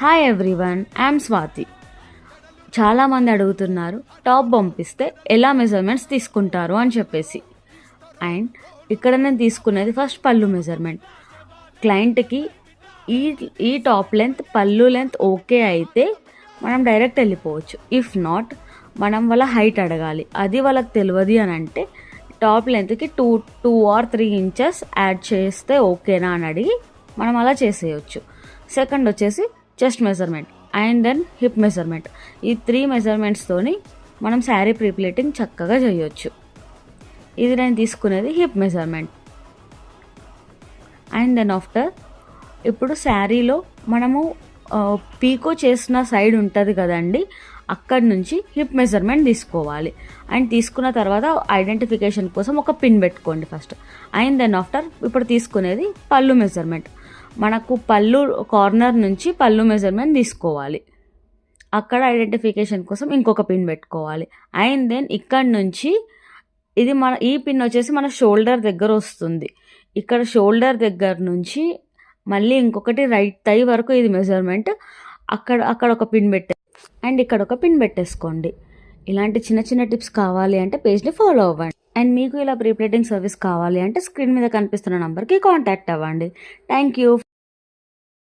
Hi everyone, I'm Swathi. చాలామంది అడుగుతున్నారు top పంపిస్తే ఎలా మెజర్మెంట్స్ తీసుకుంటారు అని చెప్పేసి. అండ్ ఇక్కడ నేను తీసుకునేది ఫస్ట్ పళ్ళు మెజర్మెంట్. క్లయింట్కి ఈ ఈ టాప్ లెంత్ పళ్ళు లెంత్ ఓకే అయితే మనం డైరెక్ట్ వెళ్ళిపోవచ్చు. ఇఫ్ నాట్, మనం వాళ్ళ హైట్ అడగాలి. అది వాళ్ళకి తెలియదు అని అంటే టాప్ లెంత్కి టూ ఆర్ 3 ఇంచెస్ యాడ్ చేస్తే ఓకేనా అని అడిగి మనం అలా చేసేయచ్చు. సెకండ్ వచ్చేసి chest measurement and then hip measurement. ఈ 3 మెజర్మెంట్స్తోని మనం శారీ ప్రీప్లేటింగ్ చక్కగా చేయొచ్చు. ఇది నేను తీసుకునేది hip measurement. And then after ఇప్పుడు శారీలో మనము పీకో చేసిన సైడ్ ఉంటుంది కదండి, అక్కడి నుంచి హిప్ మెజర్మెంట్ తీసుకోవాలి. అండ్ తీసుకున్న తర్వాత ఐడెంటిఫికేషన్ కోసం ఒక పిన్ పెట్టుకోండి ఫస్ట్. అండ్ దెన్ ఆఫ్టర్ ఇప్పుడు తీసుకునేది పళ్ళు మెజర్మెంట్. మనకు పళ్ళు కార్నర్ నుంచి పళ్ళు మెజర్మెంట్ తీసుకోవాలి. అక్కడ ఐడెంటిఫికేషన్ కోసం ఇంకొక పిన్ పెట్టుకోవాలి. అండ్ దెన్ ఇక్కడ నుంచి ఈ పిన్ వచ్చేసి మన షోల్డర్ దగ్గర వస్తుంది. ఇక్కడ షోల్డర్ దగ్గర నుంచి మళ్ళీ ఇంకొకటి రైట్ థై వరకు ఇది మెజర్మెంట్. అక్కడ ఒక పిన్ అండ్ ఇక్కడ ఒక పిన్ పెట్టేసుకోండి. ఇలాంటి చిన్న చిన్న టిప్స్ కావాలి అంటే పేజ్ని ఫాలో అవ్వండి. అండ్ మీకు ఇలా ప్రీప్లేటింగ్ సర్వీస్ కావాలి అంటే స్క్రీన్ మీద కనిపిస్తున్న నంబర్కి కాంటాక్ట్ అవ్వండి. Thank you.